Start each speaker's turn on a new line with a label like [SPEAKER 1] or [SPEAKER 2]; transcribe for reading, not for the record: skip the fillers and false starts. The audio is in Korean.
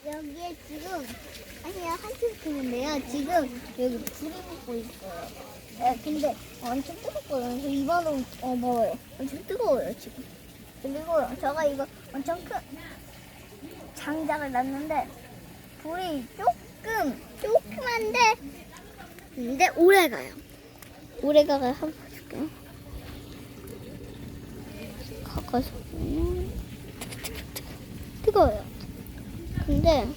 [SPEAKER 1] 여기에 지금 아니요 한참 뜨는데요. 지금 여기 불이 붙고 있어요. 네, 근데 엄청 뜨겁거든요. 저 입안으로 먹어요. 엄청 뜨거워요 지금. 그리고 제가 이거 엄청 큰 장작을 놨는데 불이 조그만데 근데 오래 가요. 오래 가가 한번 볼게요. 가까이서 보면 뜨거워요. 근데